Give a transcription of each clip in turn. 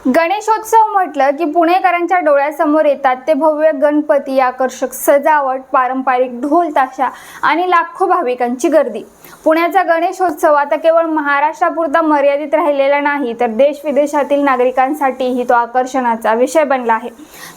गणेशोत्सव म्हटलं की पुणेकरांच्या डोळ्यासमोर येतात ते भव्य गणपती, आकर्षक सजावट, पारंपरिक ढोल ताशा आणि लाखो भाविकांची गर्दी। पुण्याचा गणेशोत्सव आता केवळ महाराष्ट्रापुरता मर्यादित राहिलेला नाही, तर देश विदेशातील नागरिकांसाठीही तो आकर्षणाचा विषय बनला आहे।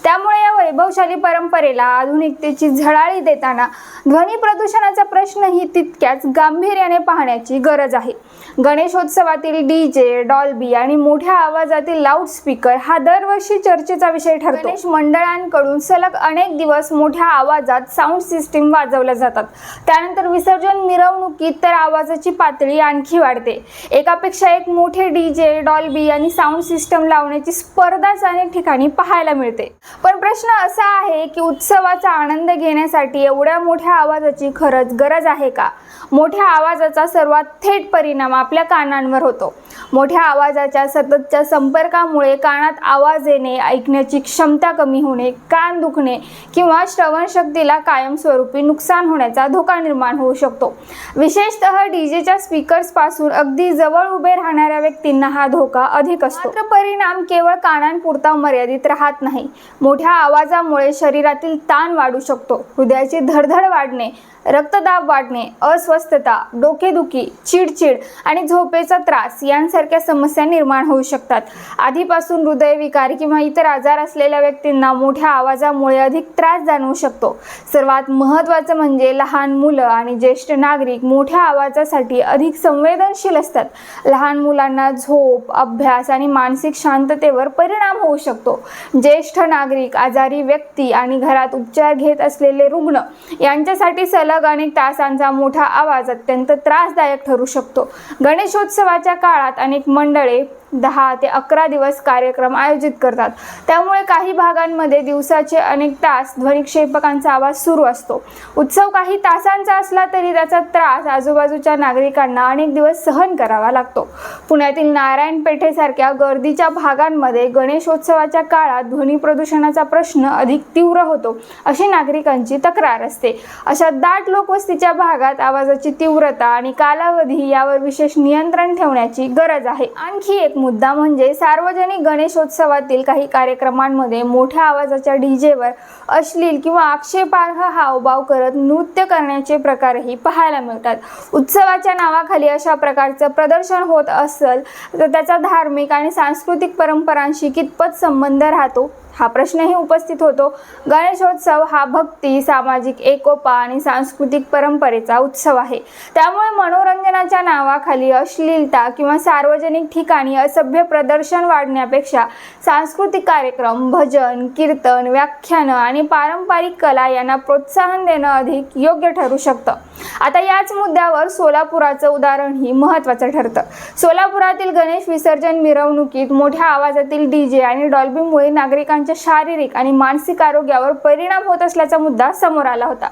त्यामुळे या वैभवशाली परंपरेला आधुनिकतेची झळाळी देताना ध्वनी प्रदूषणाचा प्रश्नही तितक्याच गांभीर्याने पाहण्याची गरज आहे। गणेशोत्सवातील डीजे, डॉल्बी आणि मोठ्या आवाजातील लाऊडस्पीकर हा दरवर्षी चर्चेचा विषय ठरतो। गणेश मंडळांकडून सलग अनेक दिवस मोठ्या आवाजात साऊंड सिस्टीम वाजवल्या जातात। त्यानंतर विसर्जन मिरवणुकीत तर आवाजाची पातळी आणखी वाढते। एकापेक्षा एक मोठे डीजे, डॉल्बी आणि साऊंड सिस्टम लावण्याची स्पर्धाच अनेक ठिकाणी पाहायला मिळते। पण प्रश्न असा आहे की उत्सवाचा आनंद घेण्यासाठी एवढ्या मोठ्या आवाजाची खरंच गरज आहे का? मोठ्या आवाजाचा सर्वात थेट परिणाम आपल्या कानांवर होतो। मोठ्या आवाजाच्या सततच्या संपर्कामुळे कानात आवाज येणे, ऐकण्याची क्षमता कमी होणे, कान दुखणे किंवा श्रवणशक्तीला कायमस्वरूपी नुकसान होण्याचा धोका निर्माण होऊ शकतो। विशेषतः डीजेच्या स्पीकर्स पासून अगदी जवळ उभे राहणाऱ्या व्यक्तींना हा धोका अधिक असतो। मात्र परिणाम केवळ कानांपुरता मर्यादित राहत नाही। मोठ्या आवाजामुळे शरीरातील ताण वाढू शकतो, हृदयाची धडधड वाढणे, रक्तदाब वाढणे, अस्वस्थता, डोकेदुखी, चिडचिड आणि झोपेचा त्रास यांसारख्या समस्या निर्माण होऊ शकतात। आधीपासून हृदयविकार किंवा इतर आजार असलेल्या व्यक्तींना मोठ्या आवाजामुळे अधिक त्रास जाणवू शकतो। सर्वात महत्त्वाचं म्हणजे लहान मुलं आणि ज्येष्ठ नागरिक मोठ्या आवाजासाठी अधिक संवेदनशील असतात। लहान मुलांना झोप, अभ्यास आणि मानसिक शांततेवर परिणाम होऊ शकतो। ज्येष्ठ नागरिक, आजारी व्यक्ती आणि घरात उपचार घेत असलेले रुग्ण यांच्यासाठी सलग अनेक तासांचा मोठा आवाज अत्यंत त्रासदायक ठरू शकतो। गणेशोत्सवाच्या काळात अनेक मंडळे 10 ते 11 दिवस कार्यक्रम आयोजित करतात। त्यामुळे काही भागांमध्ये दिवसाचे अनेक तास ध्वनिक्षेपकांचा आवाज सुरू असतो। उत्सव काही तासांचा असला तरी त्याचा त्रास आजूबाजूच्या नागरिकांना अनेक दिवस सहन करावा लागतो। पुण्यातील नारायण पेठेसारख्या गर्दीच्या भागांमध्ये गणेशोत्सवाच्या काळात ध्वनी प्रदूषणाचा प्रश्न अधिक तीव्र होतो, अशी नागरिकांची तक्रार असते। अशा दाट लोकवस्तीच्या भागात आवाजाची तीव्रता आणि कालावधी यावर विशेष नियंत्रण ठेवण्याची गरज आहे। आणखी एक मुद्दा म्हणजे सार्वजनिक गणेशोत्सवातील काही कार्यक्रमांमध्ये मोठ्या आवाजाच्या डीजेवर अश्लील किंवा आक्षेपार्ह हावभाव करत नृत्य करण्याचे प्रकारही पाहायला मिळतात। उत्सवाच्या नावाखाली अशा प्रकारचं प्रदर्शन होत असेल तर त्याचा धार्मिक आणि सांस्कृतिक परंपरांशी कितपत संबंध राहतो हा प्रश्नही उपस्थित होतो। गणेशोत्सव हा भक्ती, सामाजिक एकोपा आणि सांस्कृतिक परंपरेचा उत्सव आहे। त्यामुळे मनोरंजनाच्या नावाखाली अश्लीलता किंवा सार्वजनिक ठिकाणी असभ्य प्रदर्शन वाढण्यापेक्षा सांस्कृतिक कार्यक्रम, भजन, कीर्तन, व्याख्यानं आणि पारंपरिक कला यांना प्रोत्साहन देणं अधिक योग्य ठरू शकतं। आता याच मुद्द्यावर सोलापुराचं उदाहरणही महत्त्वाचं ठरतं। सोलापुरातील गणेश विसर्जन मिरवणुकीत मोठ्या आवाजातील डीजे आणि डॉल्बीमुळे नागरिकांच्या शारीरिक आणि मानसिक आरोग्यावर परिणाम होत असल्याचा मुद्दा समोर आला होता।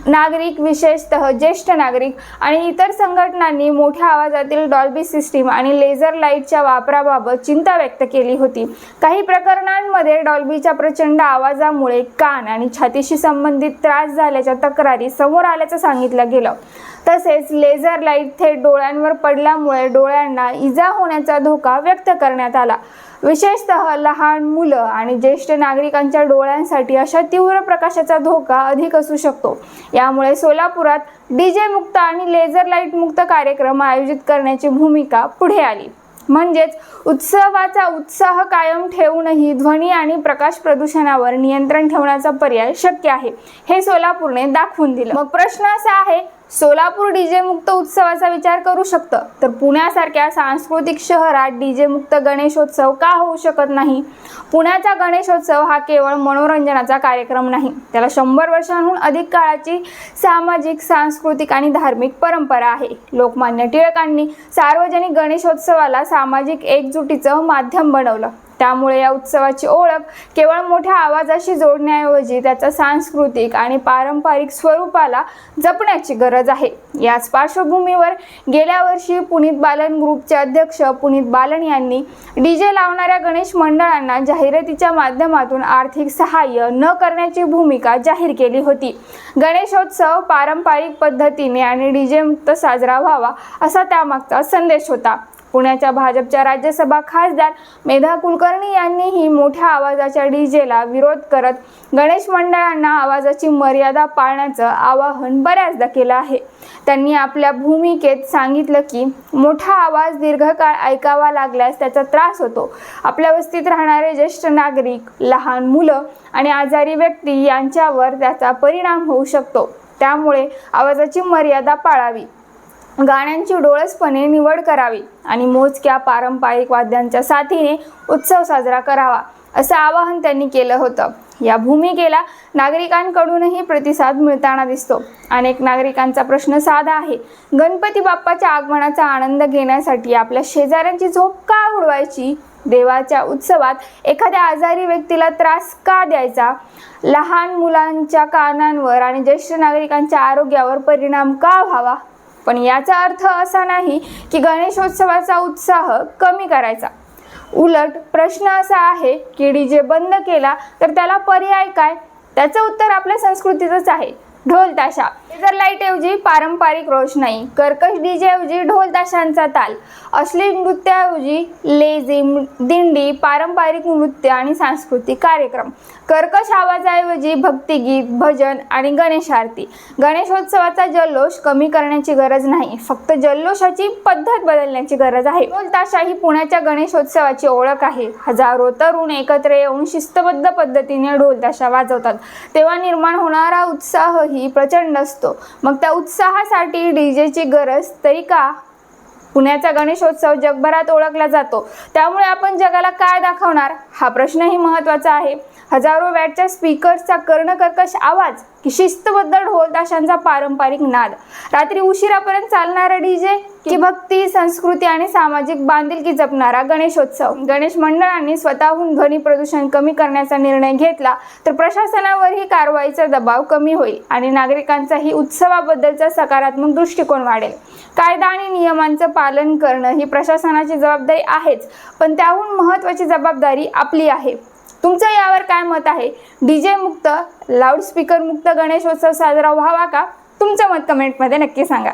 नागरिक, विशेषतः ज्येष्ठ नागरिक आणि इतर संघटनांनी मोठ्या आवाजातील डॉल्बी सिस्टीम आणि लेझर लाईटच्या वापराबाबत चिंता व्यक्त केली होती। काही प्रकरणांमध्ये डॉल्बीच्या प्रचंड आवाजामुळे कान आणि छातीशी संबंधित त्रास झाल्याच्या तक्रारी समोर आल्याचं सांगितलं गेलं। तसेच लेझर लाईट थेट डोळ्यांवर पडल्यामुळे डोळ्यांना इजा होण्याचा धोका व्यक्त करण्यात आला। विशेषतः लहान मुलं आणि ज्येष्ठ नागरिकांच्या डोळ्यांसाठी अशा तीव्र प्रकाशाचा धोका अधिक असू शकतो। यामुळे सोलापुरात डीजे मुक्त आणि लेझर लाईट मुक्त कार्यक्रम आयोजित करण्याची भूमिका पुढे आली। म्हणजेच उत्सवाचा उत्साह कायम ठेवूनही ध्वनी आणि प्रकाश प्रदूषणावर नियंत्रण ठेवण्याचा पर्याय शक्य आहे, हे सोलापूरने दाखवून दिलं। मग प्रश्न असा आहे, सोलापूर डीजे मुक्त उत्सवाचा विचार करू शकतं, तर पुण्यासारख्या सांस्कृतिक शहरात डीजे मुक्त गणेशोत्सव का होऊ शकत नाही? पुण्याचा गणेशोत्सव हा केवळ मनोरंजनाचा कार्यक्रम नाही, त्याला 100 वर्षांहून अधिक काळाची सामाजिक, सांस्कृतिक आणि धार्मिक परंपरा आहे। लोकमान्य टिळकांनी सार्वजनिक गणेशोत्सवाला सामाजिक एकजुटीचं माध्यम बनवलं। त्यामुळे या उत्सवाची ओळख केवळ मोठ्या आवाजाशी जोडण्याऐवजी त्याच्या सांस्कृतिक आणि पारंपरिक स्वरूपाला जपण्याची गरज आहे। याच पार्श्वभूमीवर गेल्या वर्षी पुनीत बालन ग्रुपचे अध्यक्ष पुनीत बालन यांनी डीजे लावणाऱ्या गणेश मंडळांना जाहिरातीच्या माध्यमातून आर्थिक सहाय्य न करण्याची भूमिका जाहीर केली होती। गणेशोत्सव पारंपरिक पद्धतीने आणि डीजे मुक्त साजरा व्हावा असा त्यामागचा संदेश होता। पुण्याच्या भाजपच्या राज्यसभा खासदार मेधा कुलकर्णी यांनीही मोठ्या आवाजाच्या डीजेला विरोध करत गणेश मंडळांना आवाजाची मर्यादा पाळण्याचं आवाहन बऱ्याचदा केलं आहे. त्यांनी आपल्या भूमिकेत सांगितलं की मोठा आवाज दीर्घकाळ ऐकावा लागल्यास त्याचा त्रास होतो. आपल्या वस्तीत राहणारे ज्येष्ठ नागरिक, लहान मुलं आणि आजारी व्यक्ती यांच्यावर त्याचा परिणाम होऊ शकतो. त्यामुळे आवाजाची मर्यादा पाळावी, गाण्यांची डोळसपणे निवड करावी आणि मोजक्या पारंपरिक वाद्यांच्या साथीने उत्सव साजरा करावा, असं आवाहन त्यांनी केलं होतं. या भूमिकेला नागरिकांकडूनही प्रतिसाद मिळताना दिसतो. अनेक नागरिकांचा प्रश्न साधा आहे, गणपती बाप्पाच्या आगमनाचा आनंद घेण्यासाठी आपल्या शेजाऱ्यांची झोप का उडवायची? देवाच्या उत्सवात एखाद्या आजारी व्यक्तीला त्रास का द्यायचा? लहान मुलांच्या कानांवर आणि ज्येष्ठ नागरिकांच्या आरोग्यावर परिणाम का व्हावा? पण याचा अर्थ असा नाही की गणेशोत्सवाचा उत्साह कमी करायचा. उलट प्रश्न असा आहे की डीजे बंद केला तर त्याला पर्याय काय? त्याचं उत्तर आपल्या संस्कृतीचंच आहे, ढोल ताशा. लेझर लाईट ऐवजी पारंपरिक रोषणाई, कर्कश डीजे ऐवजी ढोल ताशांचा ताल, अश्लील नृत्याऐवजी लेझिम, दिंडी, पारंपरिक नृत्य आणि सांस्कृतिक कार्यक्रम, कर्कश आवाजाऐवजी भक्तिगीत, भजन आणि गणेश आरती. गणेशोत्सवाचा जल्लोष कमी करण्याची गरज नाही, फक्त जल्लोषाची पद्धत बदलण्याची गरज आहे. ढोल ताशा ही पुण्याच्या गणेशोत्सवाची ओळख आहे. हजारो तरुण एकत्र येऊन शिस्तबद्ध पद्धतीने ढोल ताशा वाजवतात. तेव्हा निर्माण होणारा उत्साह ही प्रचंड असतो. मग त्या उत्साहासाठी डीजेची गरज तरी का? पुण्याचा गणेशोत्सव जगभरात ओळखला जातो, त्यामुळे आपण जगाला काय दाखवणार हा प्रश्नही महत्त्वाचा आहे. हजारो वॅटच्या स्पीकर्सचा कर्णकर्कश आवाज की शिस्तबद्ध ढोल ताशांचा पारंपरिक नाद? रात्री उशिरापर्यंत चालणारा डीजे की भक्ती, संस्कृती आणि सामाजिक बांधिलकी जपणारा गणेशोत्सव? गणेश मंडळांनी स्वतःहून ध्वनी प्रदूषण कमी करण्याचा निर्णय घेतला तर प्रशासनावरही कारवाईचा दबाव कमी होईल आणि नागरिकांचाही उत्सवाबद्दलचा सकारात्मक दृष्टिकोन वाढेल. कायदा आणि नियमांचं पालन करणं ही प्रशासनाची जबाबदारी आहेच, पण त्याहून महत्त्वाची जबाबदारी आपली आहे. तुमचं यावर काय मत आहे? डीजे मुक्त, लाऊडस्पीकर मुक्त गणेशोत्सव साजरा व्हावा का? तुमचं मत कमेंटमध्ये नक्की सांगा.